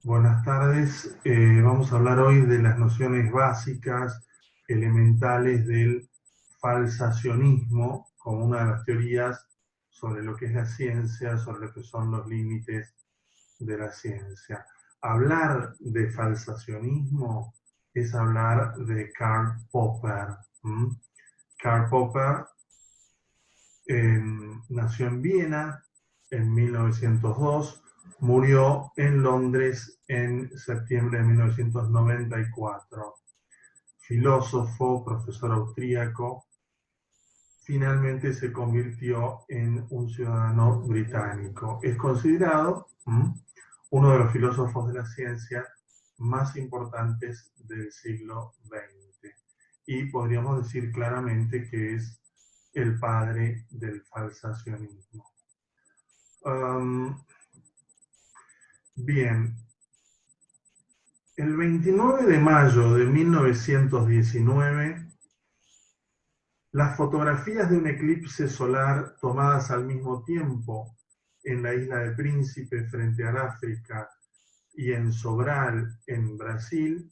Buenas tardes. Vamos a hablar hoy de las nociones básicas, elementales del falsacionismo, como una de las teorías sobre lo que es la ciencia, sobre lo que son los límites de la ciencia. Hablar de falsacionismo es hablar de Karl Popper. Karl Popper nació en Viena en 1902, murió en Londres en septiembre de 1994. Filósofo, profesor austríaco, finalmente se convirtió en un ciudadano británico. Es considerado uno de los filósofos de la ciencia más importantes del siglo XX. Y podríamos decir claramente que es el padre del falsacionismo. Bien, el 29 de mayo de 1919, las fotografías de un eclipse solar tomadas al mismo tiempo en la isla de Príncipe frente al África y en Sobral, en Brasil,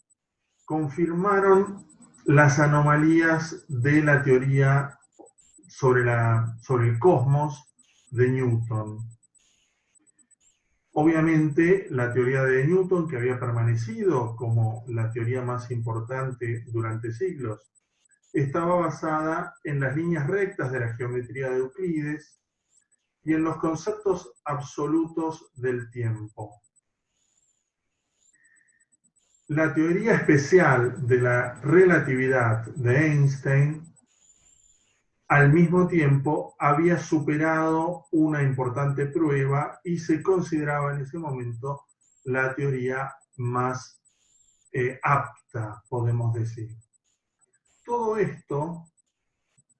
confirmaron las anomalías de la teoría sobre el cosmos de Newton. Obviamente, la teoría de Newton, que había permanecido como la teoría más importante durante siglos, estaba basada en las líneas rectas de la geometría de Euclides y en los conceptos absolutos del tiempo. La teoría especial de la relatividad de Einstein, al mismo tiempo, había superado una importante prueba y se consideraba en ese momento la teoría más apta, podemos decir. Todo esto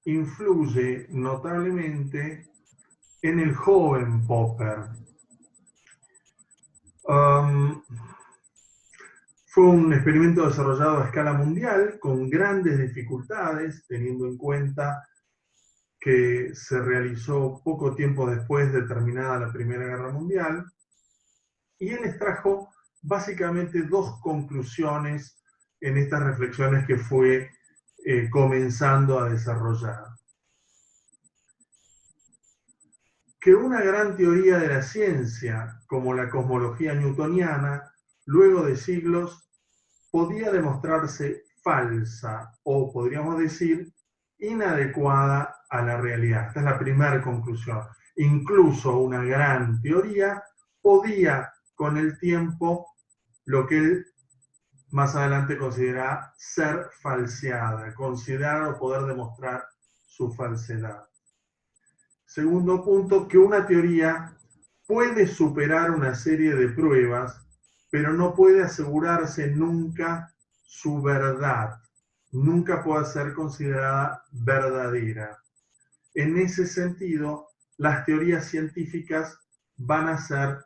influye notablemente en el joven Popper. Fue un experimento desarrollado a escala mundial con grandes dificultades, teniendo en cuenta que se realizó poco tiempo después de terminada la Primera Guerra Mundial, y él extrajo básicamente dos conclusiones en estas reflexiones que fue comenzando a desarrollar. Que una gran teoría de la ciencia, como la cosmología newtoniana, luego de siglos, podía demostrarse falsa o, podríamos decir, inadecuada a la realidad. Esta es la primera conclusión. Incluso una gran teoría podía, con el tiempo, lo que él más adelante considera ser falseada, considerar o poder demostrar su falsedad. Segundo punto, que una teoría puede superar una serie de pruebas, pero no puede asegurarse nunca su verdad. Nunca puede ser considerada verdadera. En ese sentido, las teorías científicas van a ser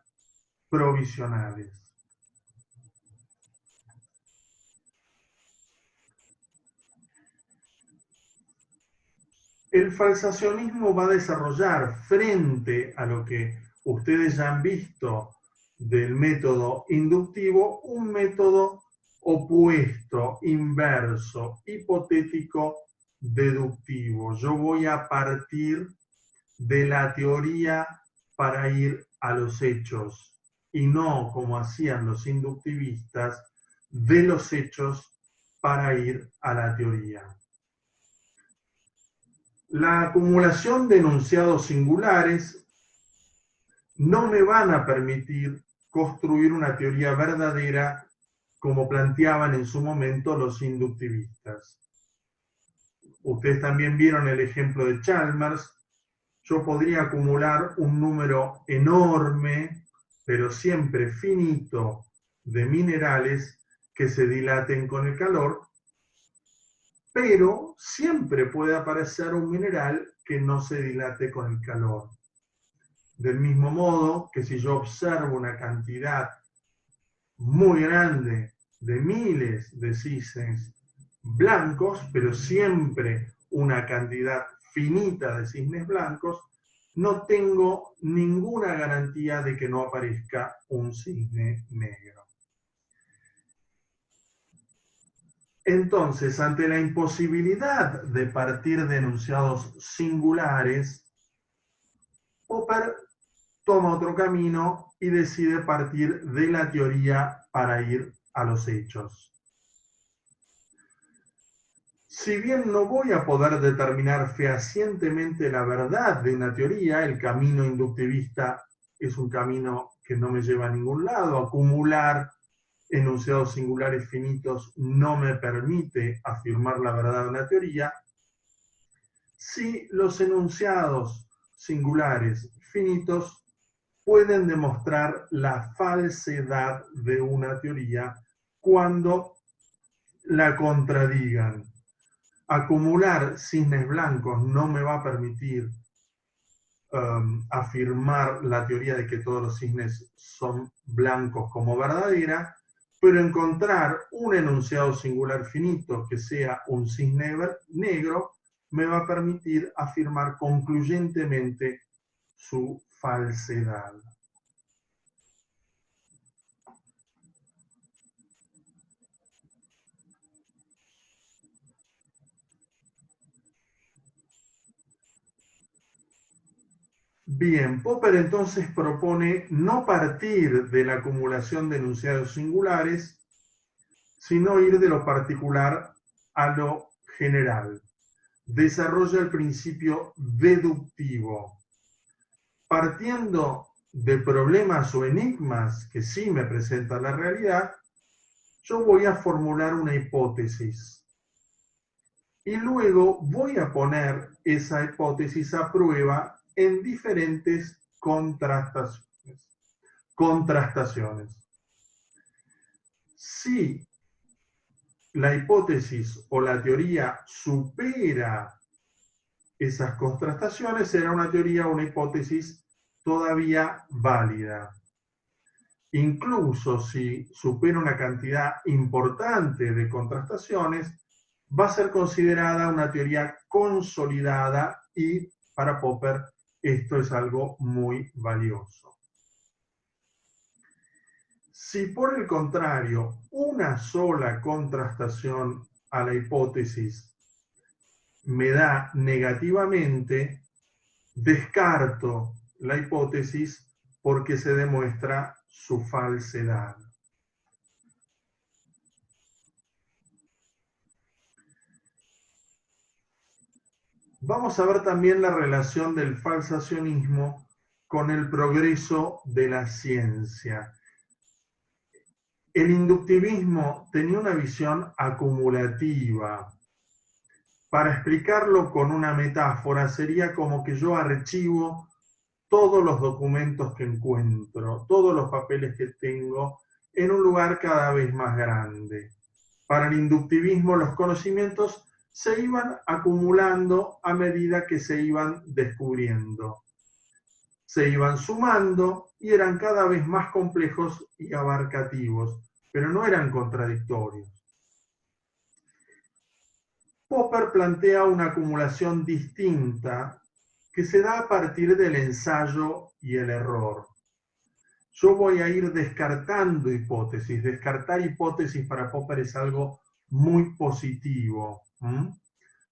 provisionales. El falsacionismo va a desarrollar, frente a lo que ustedes ya han visto del método inductivo, un método opuesto, inverso, hipotético, deductivo. Yo voy a partir de la teoría para ir a los hechos, y no, como hacían los inductivistas, de los hechos para ir a la teoría. La acumulación de enunciados singulares no me van a permitir construir una teoría verdadera como planteaban en su momento los inductivistas. Ustedes también vieron el ejemplo de Chalmers. Yo podría acumular un número enorme, pero siempre finito, de minerales que se dilaten con el calor, pero siempre puede aparecer un mineral que no se dilate con el calor. Del mismo modo que si yo observo una cantidad muy grande de miles de cisnes blancos, pero siempre una cantidad finita de cisnes blancos, no tengo ninguna garantía de que no aparezca un cisne negro. Entonces, ante la imposibilidad de partir de enunciados singulares, Popper toma otro camino y decide partir de la teoría para ir a los hechos. Si bien no voy a poder determinar fehacientemente la verdad de una teoría, el camino inductivista es un camino que no me lleva a ningún lado. Acumular enunciados singulares finitos no me permite afirmar la verdad de una teoría. Si los enunciados singulares finitos pueden demostrar la falsedad de una teoría cuando la contradigan. Acumular cisnes blancos no me va a permitir afirmar la teoría de que todos los cisnes son blancos como verdadera, pero encontrar un enunciado singular finito que sea un cisne negro me va a permitir afirmar concluyentemente su falsedad. Bien, Popper entonces propone no partir de la acumulación de enunciados singulares, sino ir de lo particular a lo general. Desarrolla el principio deductivo. Partiendo de problemas o enigmas que sí me presenta la realidad, yo voy a formular una hipótesis. Y luego voy a poner esa hipótesis a prueba en diferentes contrastaciones. Si la hipótesis o la teoría supera esas contrastaciones, será una teoría o una hipótesis todavía válida. Incluso si supera una cantidad importante de contrastaciones, va a ser considerada una teoría consolidada y para Popper esto es algo muy valioso. Si por el contrario una sola contrastación a la hipótesis me da negativamente, descarto la hipótesis porque se demuestra su falsedad. Vamos a ver también la relación del falsacionismo con el progreso de la ciencia. El inductivismo tenía una visión acumulativa. Para explicarlo con una metáfora, sería como que yo archivo todos los documentos que encuentro, todos los papeles que tengo, en un lugar cada vez más grande. Para el inductivismo, los conocimientos se iban acumulando a medida que se iban descubriendo. Se iban sumando y eran cada vez más complejos y abarcativos, pero no eran contradictorios. Popper plantea una acumulación distinta que se da a partir del ensayo y el error. Yo voy a ir descartando hipótesis. Descartar hipótesis para Popper es algo muy positivo,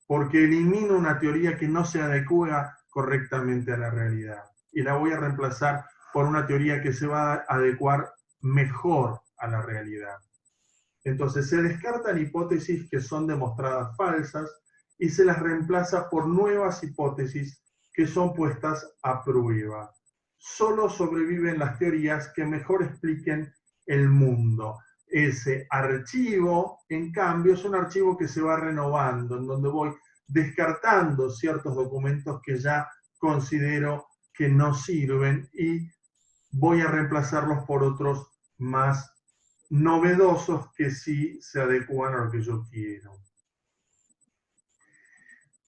porque elimino una teoría que no se adecua correctamente a la realidad y la voy a reemplazar por una teoría que se va a adecuar mejor a la realidad. Entonces se descartan hipótesis que son demostradas falsas y se las reemplaza por nuevas hipótesis que son puestas a prueba. Solo sobreviven las teorías que mejor expliquen el mundo. Ese archivo, en cambio, es un archivo que se va renovando, en donde voy descartando ciertos documentos que ya considero que no sirven y voy a reemplazarlos por otros más novedosos que sí se adecúan a lo que yo quiero.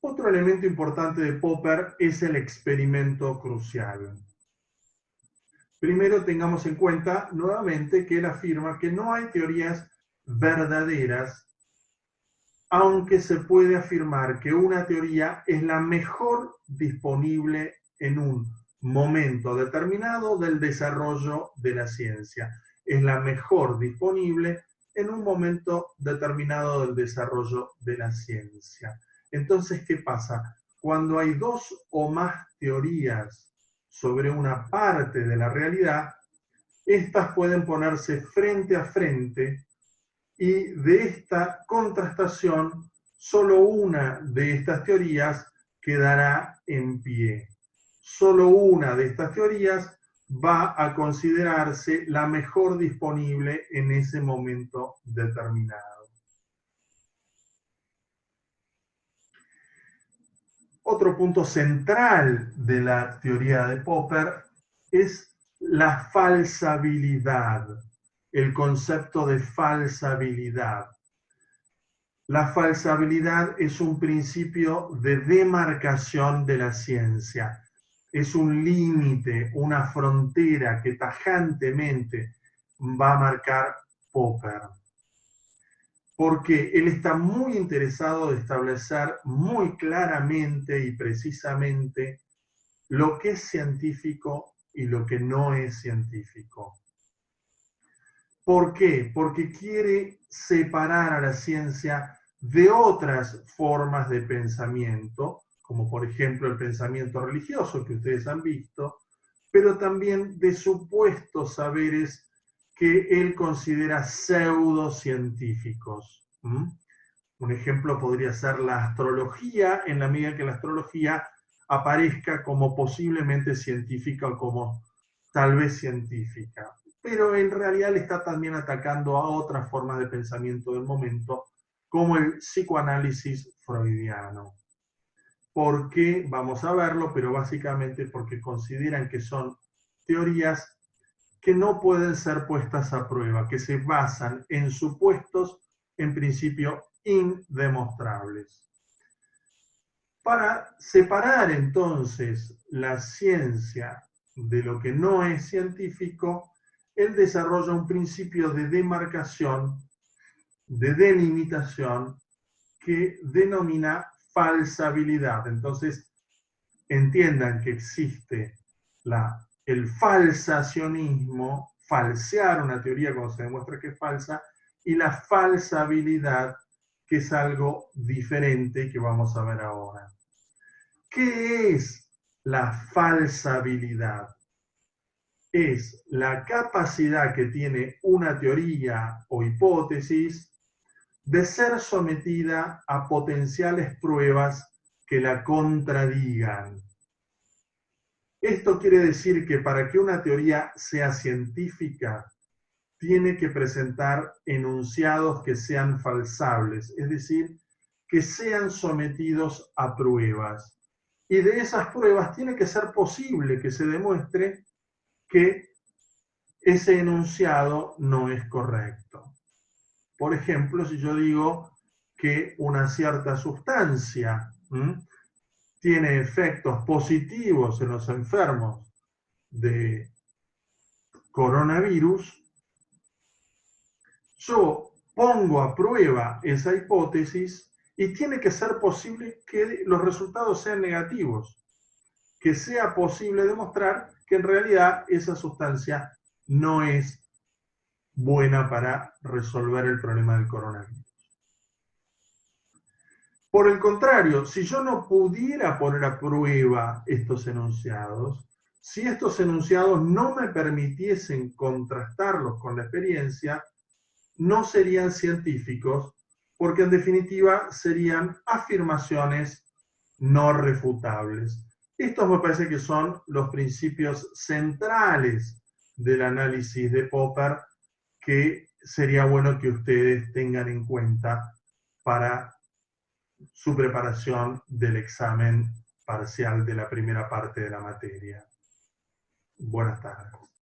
Otro elemento importante de Popper es el experimento crucial. Primero tengamos en cuenta nuevamente que él afirma que no hay teorías verdaderas, aunque se puede afirmar que una teoría es la mejor disponible en un momento determinado del desarrollo de la ciencia. Es la mejor disponible en un momento determinado del desarrollo de la ciencia. Entonces, ¿qué pasa? Cuando hay dos o más teorías sobre una parte de la realidad, estas pueden ponerse frente a frente y de esta contrastación solo una de estas teorías quedará en pie. Solo una de estas teorías va a considerarse la mejor disponible en ese momento determinado. Otro punto central de la teoría de Popper es la falsabilidad, el concepto de falsabilidad. La falsabilidad es un principio de demarcación de la ciencia. Es un límite, una frontera que tajantemente va a marcar Popper. Porque él está muy interesado en establecer muy claramente y precisamente lo que es científico y lo que no es científico. ¿Por qué? Porque quiere separar a la ciencia de otras formas de pensamiento, como por ejemplo el pensamiento religioso que ustedes han visto, pero también de supuestos saberes que él considera pseudocientíficos. Un ejemplo podría ser la astrología, en la medida que la astrología aparezca como posiblemente científica o como tal vez científica. Pero en realidad le está también atacando a otras formas de pensamiento del momento, como el psicoanálisis freudiano. ¿Por qué? Vamos a verlo, pero básicamente porque consideran que son teorías que no pueden ser puestas a prueba, que se basan en supuestos, en principio, indemostrables. Para separar entonces la ciencia de lo que no es científico, él desarrolla un principio de demarcación, de delimitación, que denomina falsabilidad. Entonces, entiendan que existe el falsacionismo, falsear una teoría cuando se demuestra que es falsa, y la falsabilidad, que es algo diferente que vamos a ver ahora. ¿Qué es la falsabilidad? Es la capacidad que tiene una teoría o hipótesis de ser sometida a potenciales pruebas que la contradigan. Esto quiere decir que para que una teoría sea científica, tiene que presentar enunciados que sean falsables, es decir, que sean sometidos a pruebas. Y de esas pruebas tiene que ser posible que se demuestre que ese enunciado no es correcto. Por ejemplo, si yo digo que una cierta sustancia tiene efectos positivos en los enfermos de coronavirus, yo pongo a prueba esa hipótesis y tiene que ser posible que los resultados sean negativos, que sea posible demostrar que en realidad esa sustancia no es buena para resolver el problema del coronavirus. Por el contrario, si yo no pudiera poner a prueba estos enunciados, si estos enunciados no me permitiesen contrastarlos con la experiencia, no serían científicos, porque en definitiva serían afirmaciones no refutables. Estos me parece que son los principios centrales del análisis de Popper que sería bueno que ustedes tengan en cuenta para su preparación del examen parcial de la primera parte de la materia. Buenas tardes.